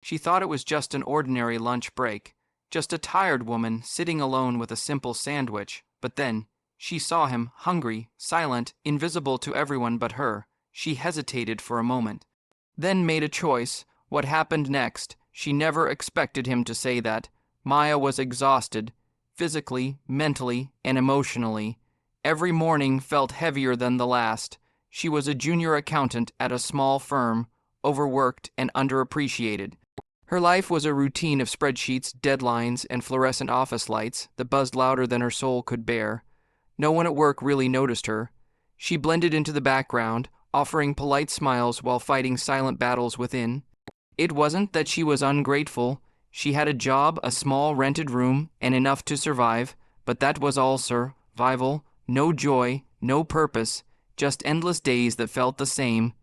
She thought it was just an ordinary lunch break, just a tired woman sitting alone with a simple sandwich, but then she saw him, hungry, silent, invisible to everyone but her. She hesitated for a moment, then made a choice. What happened next? She never expected him to say that. Maya was exhausted, physically, mentally, and emotionally. Every morning felt heavier than the last. She was a junior accountant at a small firm, overworked and underappreciated. Her life was a routine of spreadsheets, deadlines, and fluorescent office lights that buzzed louder than her soul could bear. No one at work really noticed her. She blended into the background, offering polite smiles while fighting silent battles within. It wasn't that she was ungrateful. She had a job, a small rented room, and enough to survive, but that was all survival. No joy, no purpose, just endless days that felt the same.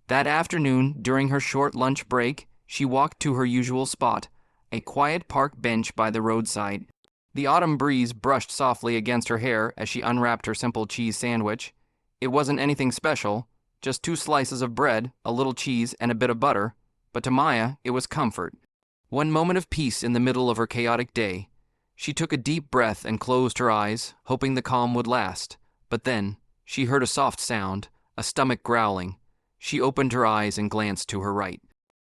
That afternoon, during her short lunch break, she walked to her usual spot, a quiet park bench by the roadside. The autumn breeze brushed softly against her hair as she unwrapped her simple cheese sandwich. It wasn't anything special, just 2 slices of bread, a little cheese, and a bit of butter, but to Maya, it was comfort. One moment of peace in the middle of her chaotic day. She took a deep breath and closed her eyes, hoping the calm would last. But then, she heard a soft sound, a stomach growling. She opened her eyes and glanced to her right.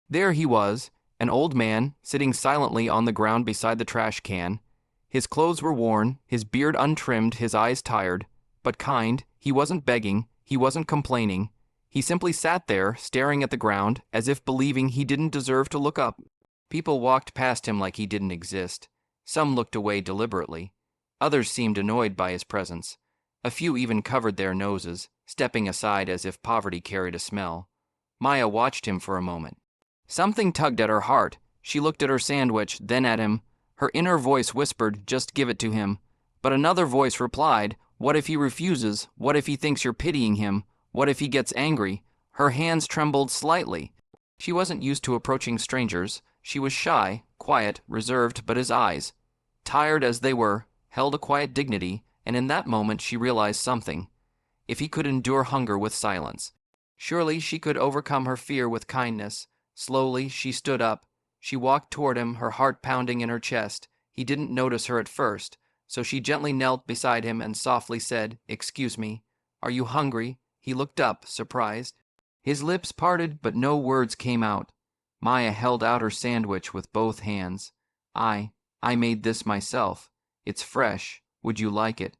There he was, an old man, sitting silently on the ground beside the trash can. His clothes were worn, his beard untrimmed, his eyes tired, but kind. He wasn't begging, he wasn't complaining. He simply sat there, staring at the ground, as if believing he didn't deserve to look up. People walked past him like he didn't exist. Some looked away deliberately. Others seemed annoyed by his presence. A few even covered their noses, stepping aside as if poverty carried a smell. Maya watched him for a moment. Something tugged at her heart. She looked at her sandwich, then at him. Her inner voice whispered, "Just give it to him." But another voice replied, "What if he refuses? What if he thinks you're pitying him? What if he gets angry?" Her hands trembled slightly. She wasn't used to approaching strangers. She was shy, quiet, reserved, but his eyes, tired as they were, held a quiet dignity, and in that moment she realized something. If he could endure hunger with silence, surely she could overcome her fear with kindness. Slowly, she stood up. She walked toward him, her heart pounding in her chest. He didn't notice her at first, so she gently knelt beside him and softly said, "Excuse me, are you hungry?" He looked up, surprised. His lips parted, but no words came out. Maya held out her sandwich with both hands. I made this myself. It's fresh. Would you like it?"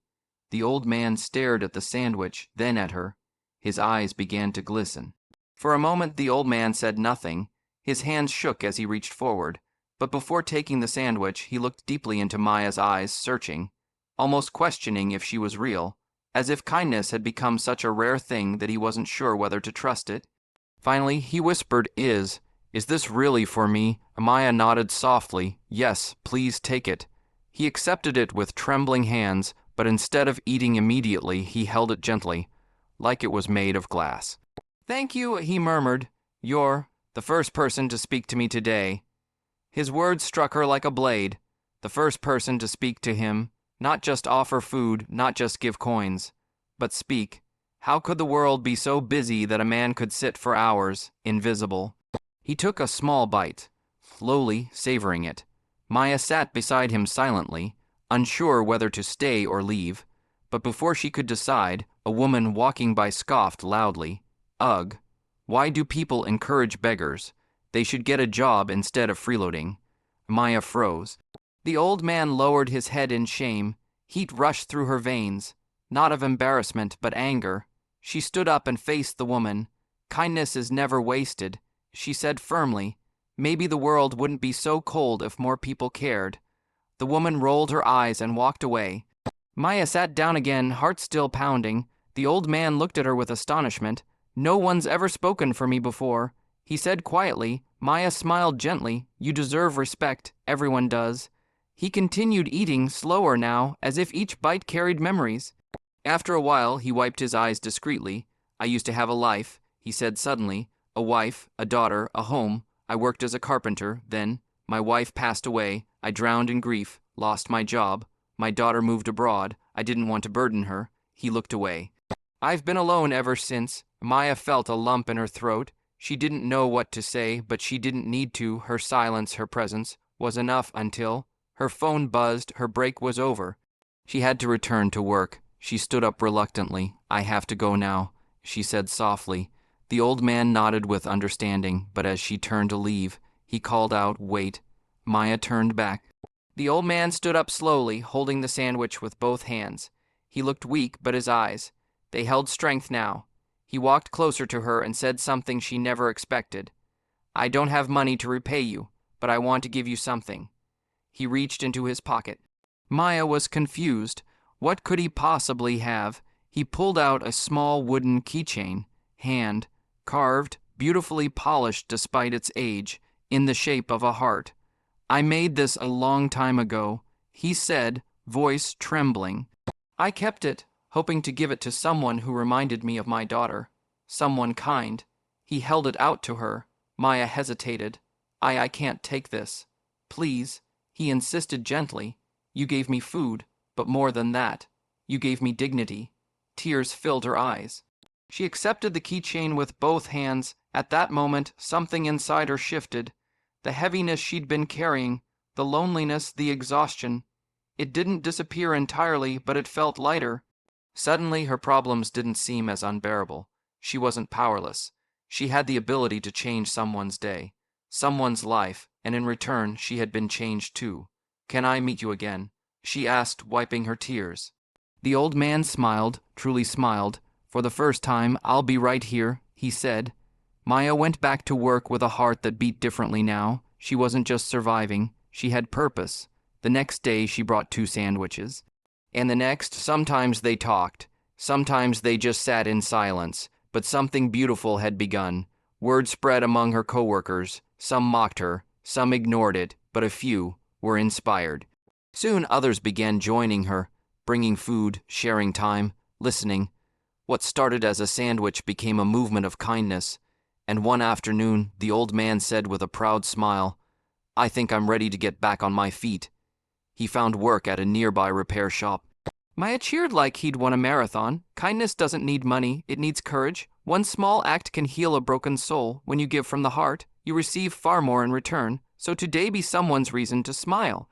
The old man stared at the sandwich, then at her. His eyes began to glisten. For a moment the old man said nothing. His hands shook as he reached forward. But before taking the sandwich, he looked deeply into Maya's eyes, searching, almost questioning if she was real, as if kindness had become such a rare thing that he wasn't sure whether to trust it. Finally, he whispered, Is this really for me?" Maya nodded softly. "Yes, please take it." He accepted it with trembling hands, but instead of eating immediately, he held it gently, like it was made of glass. "Thank you," he murmured. "You're the first person to speak to me today." His words struck her like a blade. The first person to speak to him, not just offer food, not just give coins, but speak. How could the world be so busy that a man could sit for hours, invisible? He took a small bite, slowly savoring it. Maya sat beside him silently, unsure whether to stay or leave. But before she could decide, a woman walking by scoffed loudly, "Ugh, why do people encourage beggars? They should get a job instead of freeloading." Maya froze. The old man lowered his head in shame. Heat rushed through her veins, not of embarrassment but anger. She stood up and faced the woman. "Kindness is never wasted," she said firmly. "Maybe the world wouldn't be so cold if more people cared." The woman rolled her eyes and walked away. Maya sat down again, heart still pounding. The old man looked at her with astonishment. "No one's ever spoken for me before," he said quietly. Maya smiled gently. "You deserve respect. Everyone does." He continued eating, slower now, as if each bite carried memories. After a while, he wiped his eyes discreetly. "I used to have a life," he said suddenly. "A wife, a daughter, a home. I worked as a carpenter. Then, my wife passed away. I drowned in grief, lost my job. My daughter moved abroad. I didn't want to burden her." He looked away. "I've been alone ever since." Maya felt a lump in her throat. She didn't know what to say, but she didn't need to. Her silence, her presence, was enough until her phone buzzed. Her break was over. She had to return to work. She stood up reluctantly. "I have to go now," she said softly. The old man nodded with understanding, but as she turned to leave, he called out, "Wait." Maya turned back. The old man stood up slowly, holding the sandwich with both hands. He looked weak, but his eyes, they held strength now. He walked closer to her and said something she never expected. "I don't have money to repay you, but I want to give you something." He reached into his pocket. Maya was confused. What could he possibly have? He pulled out a small wooden keychain, hand, carved, beautifully polished despite its age, in the shape of a heart. "I made this a long time ago," he said, voice trembling. "I kept it, hoping to give it to someone who reminded me of my daughter. Someone kind." He held it out to her. Maya hesitated. I can't take this." "Please," he insisted gently. "You gave me food, but more than that. You gave me dignity." Tears filled her eyes. She accepted the keychain with both hands. At that moment, something inside her shifted. The heaviness she'd been carrying, the loneliness, the exhaustion. It didn't disappear entirely, but it felt lighter. Suddenly, her problems didn't seem as unbearable. She wasn't powerless. She had the ability to change someone's day, someone's life, and in return, she had been changed too. "Can I meet you again?" she asked, wiping her tears. The old man smiled, truly smiled. "For the first time, I'll be right here," he said. Maya went back to work with a heart that beat differently now. She wasn't just surviving, she had purpose. The next day she brought 2 sandwiches. And the next, sometimes they talked. Sometimes they just sat in silence. But something beautiful had begun. Word spread among her coworkers. Some mocked her, some ignored it, but a few were inspired. Soon others began joining her, bringing food, sharing time, listening. What started as a sandwich became a movement of kindness. And one afternoon, the old man said with a proud smile, "I think I'm ready to get back on my feet." He found work at a nearby repair shop. Maya cheered like he'd won a marathon. Kindness doesn't need money, it needs courage. One small act can heal a broken soul. When you give from the heart, you receive far more in return. So today be someone's reason to smile.